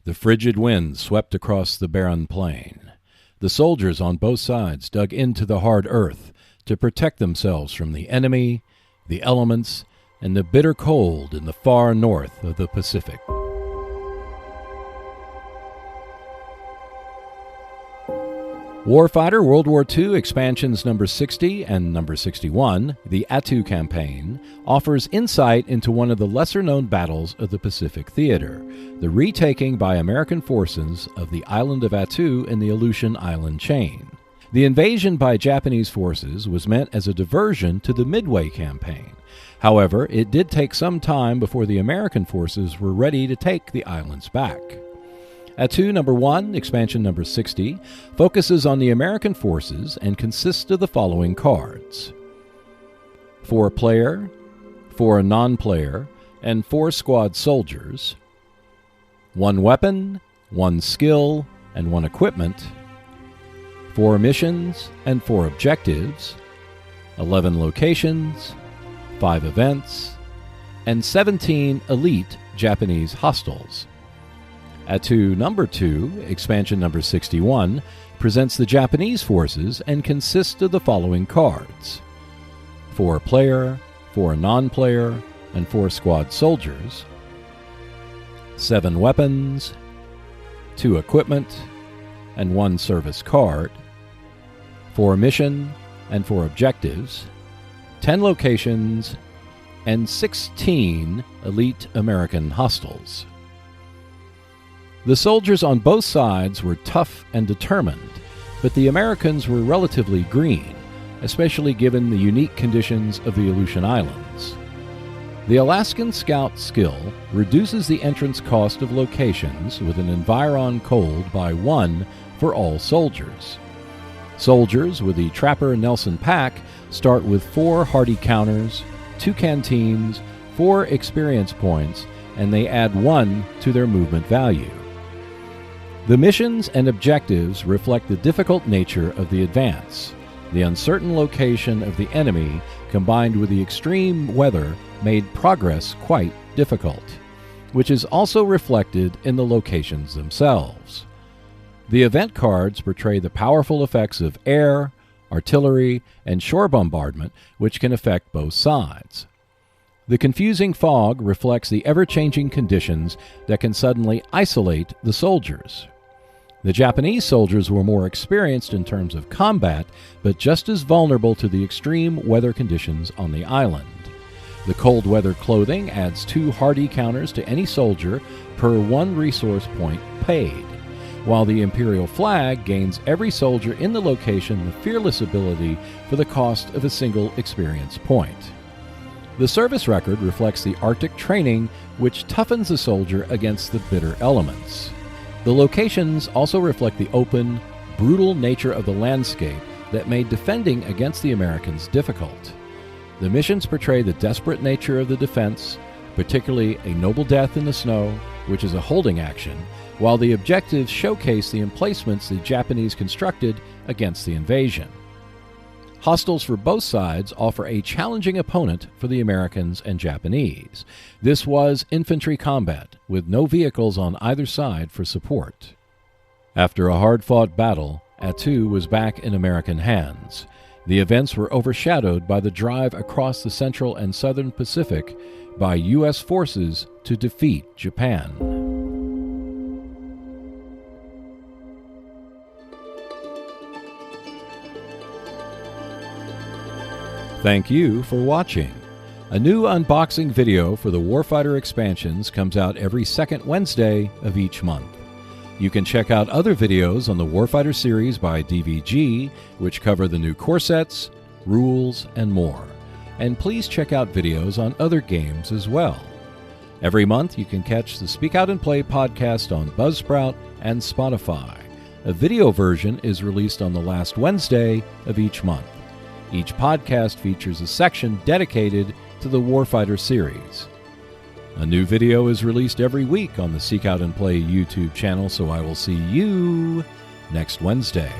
The frigid wind swept across the barren plain. The soldiers on both sides dug into the hard earth to protect themselves from the enemy, the elements, and the bitter cold in the far north of the Pacific. Warfighter World War II expansions number 60 and number 61, the Attu campaign, offers insight into one of the lesser-known battles of the Pacific theater, the retaking by American forces of the island of Attu in the Aleutian Island chain. The invasion by Japanese forces was meant as a diversion to the Midway campaign. However, it did take some time before the American forces were ready to take the islands back. Attu number 1, expansion number 60, focuses on the American forces and consists of the following cards: 4 player, 4 non-player, and 4 squad soldiers, 1 weapon, 1 skill, and 1 equipment, 4 missions and 4 objectives, 11 locations, 5 events, and 17 elite Japanese hostiles. Attu number 2, expansion number 61, presents the Japanese forces and consists of the following cards: 4 player, 4 non-player, and 4 squad soldiers, 7 weapons, 2 equipment, and 1 service card, 4 mission and 4 objectives, 10 locations, and 16 elite American hostiles. The soldiers on both sides were tough and determined, but the Americans were relatively green, especially given the unique conditions of the Aleutian Islands. The Alaskan Scout skill reduces the entrance cost of locations with an environ cold by 1 for all soldiers. Soldiers with the Trapper Nelson pack start with 4 hardy counters, 2 canteens, 4 experience points, and they add 1 to their movement value. The missions and objectives reflect the difficult nature of the advance. The uncertain location of the enemy, combined with the extreme weather, made progress quite difficult, which is also reflected in the locations themselves. The event cards portray the powerful effects of air, artillery, and shore bombardment, which can affect both sides. The confusing fog reflects the ever-changing conditions that can suddenly isolate the soldiers. The Japanese soldiers were more experienced in terms of combat, but just as vulnerable to the extreme weather conditions on the island. The cold weather clothing adds 2 hardy counters to any soldier per 1 resource point paid, while the Imperial flag gains every soldier in the location the fearless ability for the cost of a single experience point. The service record reflects the Arctic training, which toughens the soldier against the bitter elements. The locations also reflect the open, brutal nature of the landscape that made defending against the Americans difficult. The missions portray the desperate nature of the defense, particularly a noble death in the snow, which is a holding action, while the objectives showcase the emplacements the Japanese constructed against the invasion. Hostiles for both sides offer a challenging opponent for the Americans and Japanese. This was infantry combat, with no vehicles on either side for support. After a hard-fought battle, Attu was back in American hands. The events were overshadowed by the drive across the central and southern Pacific by U.S. forces to defeat Japan. Thank you for watching. A new unboxing video for the Warfighter expansions comes out every second Wednesday of each month. You can check out other videos on the Warfighter series by DVG, which cover the new core sets, rules, and more. And please check out videos on other games as well. Every month you can catch the Speak Out and Play podcast on Buzzsprout and Spotify. A video version is released on the last Wednesday of each month. Each podcast features a section dedicated to the Warfighter series. A new video is released every week on the Seek Out and Play YouTube channel, so I will see you next Wednesday.